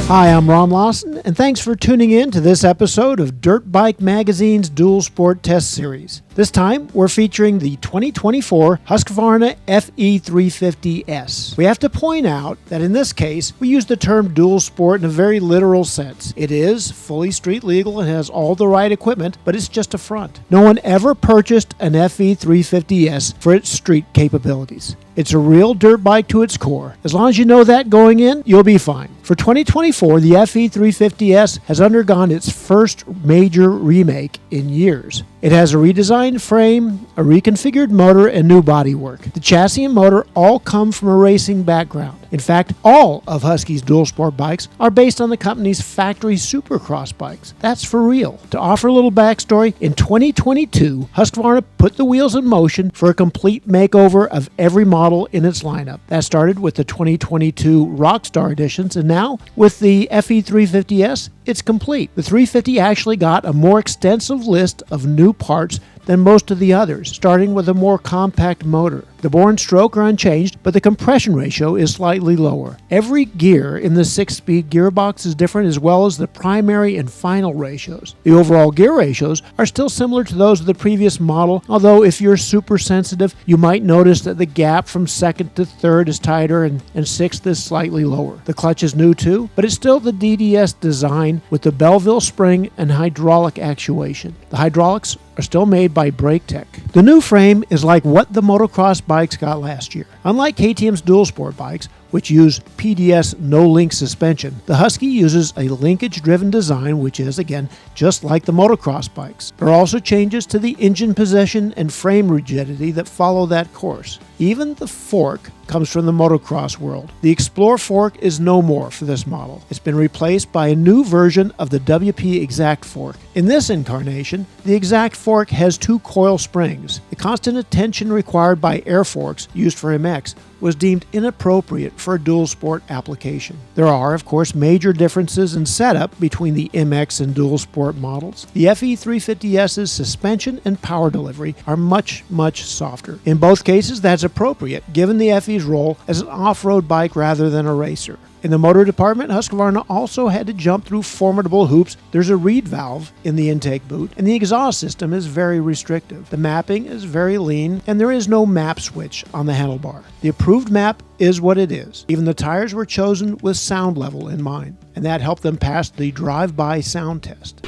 Hi, I'm Ron Lawson, and thanks for tuning in to this episode of Dirtbike Magazine's Dual Sport Test Series. This time, we're featuring the 2024 Husqvarna FE350S. We have to point out that in this case, we use the term dual sport in a very literal sense. It is fully street legal and has all the right equipment, but it's just a front. No one ever purchased an FE350S for its street capabilities. It's a real dirt bike to its core. As long as you know that going in, you'll be fine. For 2024, the FE350S has undergone its first major remake in years. It has a redesigned frame, a reconfigured motor, and new bodywork. The chassis and motor all come from a racing background. In fact, all of Husky's dual sport bikes are based on the company's factory supercross bikes. That's for real. To offer a little backstory, in 2022, Husqvarna put the wheels in motion for a complete makeover of every model in its lineup. That started with the 2022 Rockstar editions, and now with the FE350S, it's complete. The 350 actually got a more extensive list of new parts than most of the others, starting with a more compact motor. The bore and stroke are unchanged, but the compression ratio is slightly lower. Every gear in the 6-speed gearbox is different, as well as the primary and final ratios. The overall gear ratios are still similar to those of the previous model, although if you're super sensitive, you might notice that the gap from second to third is tighter and sixth is slightly lower. The clutch is new too, but it's still the DDS design with the Belleville spring and hydraulic actuation. The hydraulics are still made by Brake Tech. The new frame is like what the motocross bikes got last year. Unlike KTM's dual sport bikes, which use PDS no-link suspension, the Husky uses a linkage-driven design, which is, again, just like the motocross bikes. There are also changes to the engine position and frame rigidity that follow that course. Even the fork comes from the motocross world. The Explore fork is no more for this model. It's been replaced by a new version of the WP Exact fork. In this incarnation, the Exact fork has 2 coil springs. The constant attention required by air forks used for MX was deemed inappropriate for a dual sport application. There are, of course, major differences in setup between the MX and dual sport models. The FE350S's suspension and power delivery are much softer. In both cases, that's appropriate, given the FE's role as an off-road bike rather than a racer. In the motor department, Husqvarna also had to jump through formidable hoops. There's a reed valve in the intake boot, and the exhaust system is very restrictive. The mapping is very lean, and there is no map switch on the handlebar. The approved map is what it is. Even the tires were chosen with sound level in mind, and that helped them pass the drive-by sound test.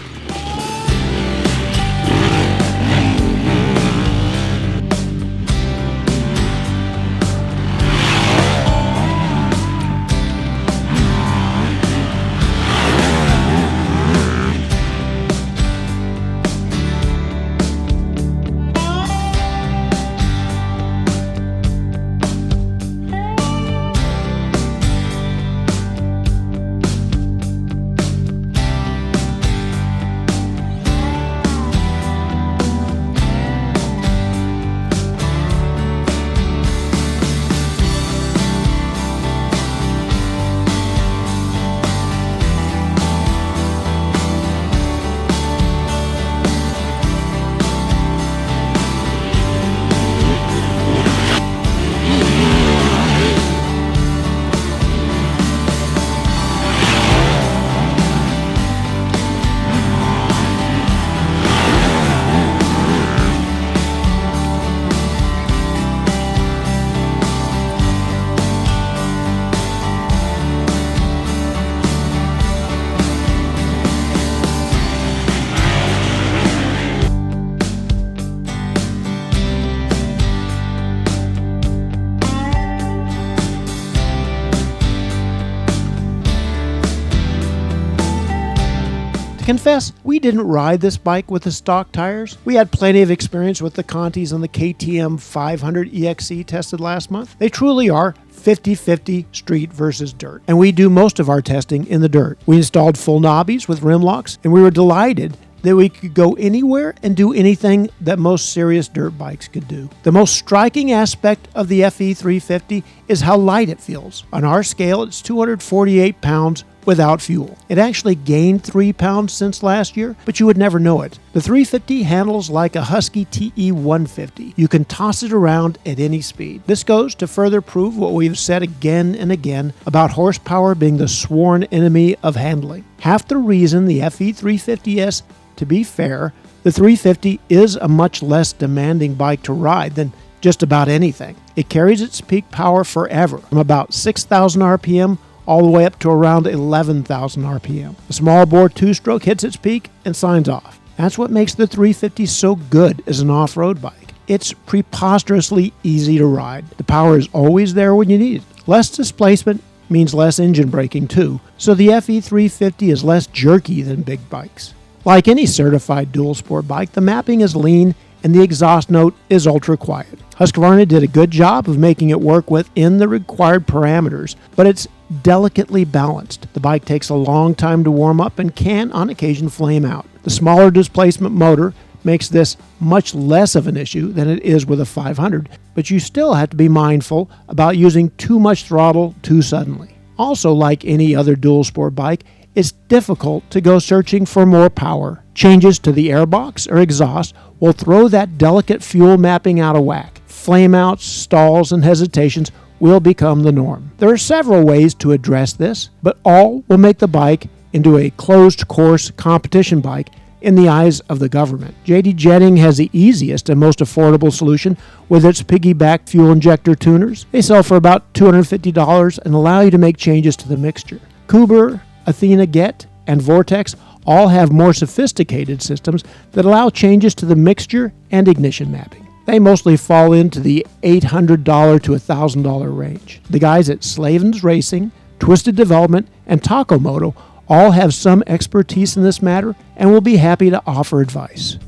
Confess, we didn't ride this bike with the stock tires. We had plenty of experience with the Contis on the KTM 500 EXE tested last month. They truly are 50-50 street versus dirt. And we do most of our testing in the dirt. We installed full knobbies with rim locks, and we were delighted that we could go anywhere and do anything that most serious dirt bikes could do. The most striking aspect of the FE350 is how light it feels. On our scale, it's 248 pounds without fuel. It actually gained 3 pounds since last year, but you would never know it. The 350 handles like a Husky TE150. You can toss it around at any speed. This goes to further prove what we've said again and again about horsepower being the sworn enemy of handling. Half the reason the FE350S, to be fair, the 350 is a much less demanding bike to ride than just about anything. It carries its peak power forever, from about 6,000 RPM all the way up to around 11,000 RPM. The small bore two-stroke hits its peak and signs off. That's what makes the 350 so good as an off-road bike. It's preposterously easy to ride. The power is always there when you need it. Less displacement means less engine braking too, so the FE350 is less jerky than big bikes. Like any certified dual sport bike, the mapping is lean and the exhaust note is ultra quiet. Husqvarna did a good job of making it work within the required parameters, but it's delicately balanced. The bike takes a long time to warm up and can, on occasion, flame out. The smaller displacement motor makes this much less of an issue than it is with a 500, but you still have to be mindful about using too much throttle too suddenly. Also, like any other dual sport bike, it's difficult to go searching for more power. Changes to the airbox or exhaust will throw that delicate fuel mapping out of whack. Flameouts, stalls, and hesitations will become the norm. There are several ways to address this, but all will make the bike into a closed-course competition bike in the eyes of the government. JD Jetting has the easiest and most affordable solution with its piggyback fuel injector tuners. They sell for about $250 and allow you to make changes to the mixture. Kuber, Athena Get, and Vortex all have more sophisticated systems that allow changes to the mixture and ignition mapping. They mostly fall into the $800 to $1,000 range. The guys at Slavens Racing, Twisted Development, and Takomoto all have some expertise in this matter and will be happy to offer advice.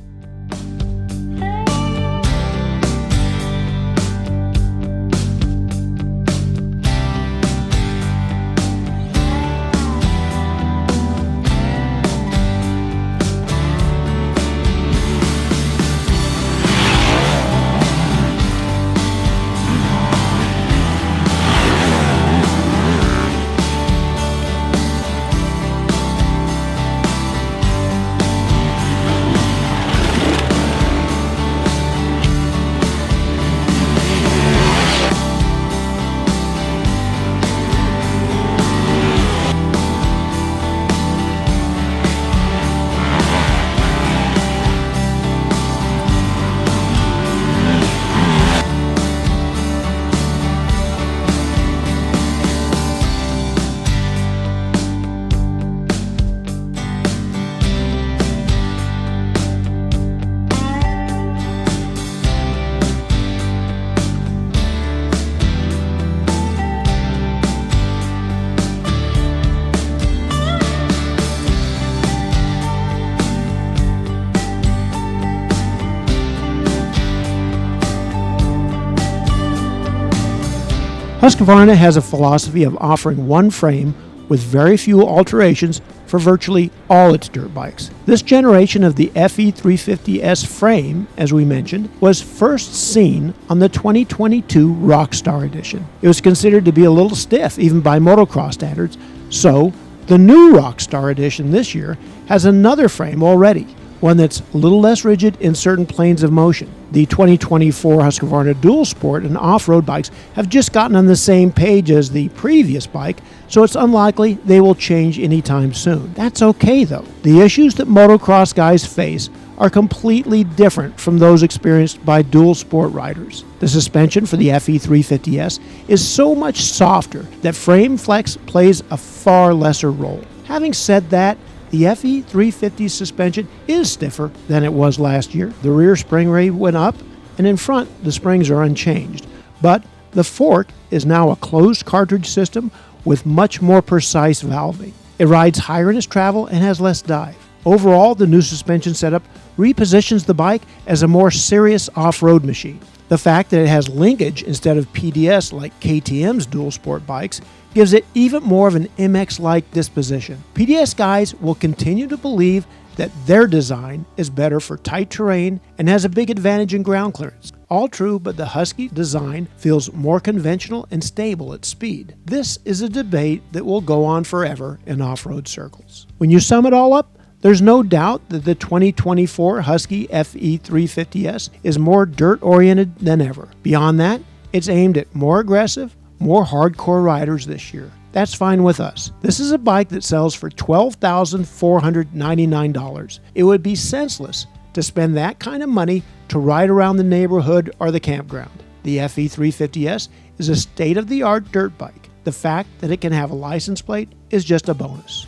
Husqvarna has a philosophy of offering one frame with very few alterations for virtually all its dirt bikes. This generation of the FE350S frame, as we mentioned, was first seen on the 2022 Rockstar edition. It was considered to be a little stiff, even by motocross standards, so the new Rockstar edition this year has another frame already, one that's a little less rigid in certain planes of motion. The 2024 Husqvarna Dual Sport and off-road bikes have just gotten on the same page as the previous bike, so it's unlikely they will change anytime soon. That's okay though. The issues that motocross guys face are completely different from those experienced by dual sport riders. The suspension for the FE350S is so much softer that frame flex plays a far lesser role. Having said that, the FE350 suspension is stiffer than it was last year. The rear spring rate went up, and in front, the springs are unchanged. But the fork is now a closed cartridge system with much more precise valving. It rides higher in its travel and has less dive. Overall, the new suspension setup repositions the bike as a more serious off-road machine. The fact that it has linkage instead of PDS like KTM's dual sport bikes gives it even more of an MX-like disposition. PDS guys will continue to believe that their design is better for tight terrain and has a big advantage in ground clearance. All true, but the Husky design feels more conventional and stable at speed. This is a debate that will go on forever in off-road circles. When you sum it all up, there's no doubt that the 2024 Husky FE350S is more dirt-oriented than ever. Beyond that, it's aimed at more aggressive, more hardcore riders this year. That's fine with us. This is a bike that sells for $12,499. It would be senseless to spend that kind of money to ride around the neighborhood or the campground. The FE350S is a state-of-the-art dirt bike. The fact that it can have a license plate is just a bonus.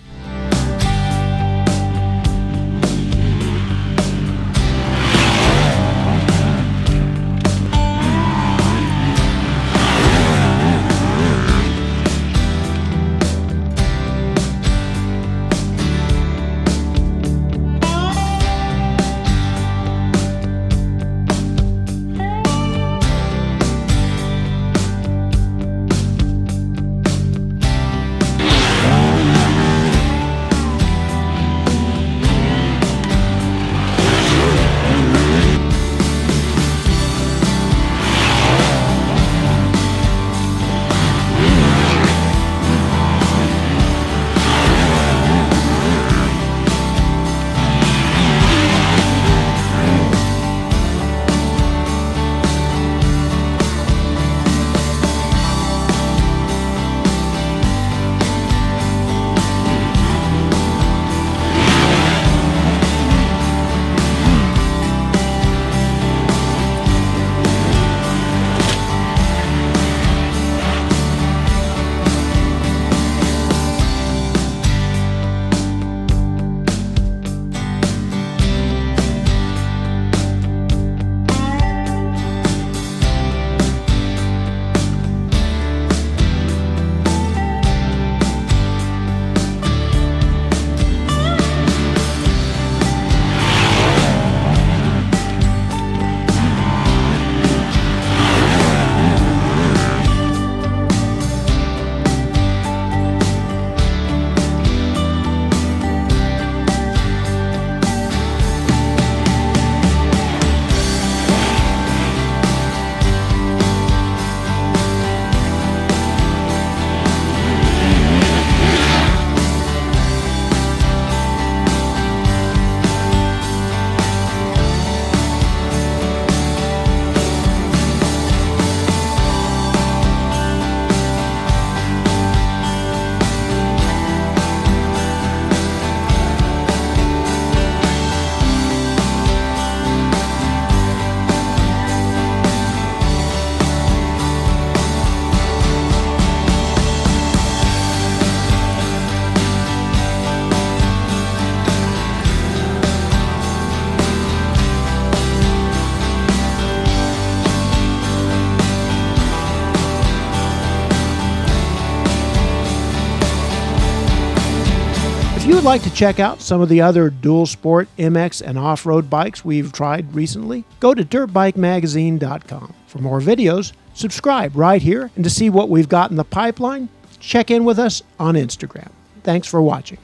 If you would like to check out some of the other dual sport, MX, and off-road bikes we've tried recently, go to dirtbikemagazine.com. For more videos, subscribe right here, and to see what we've got in the pipeline, check in with us on Instagram. Thanks for watching.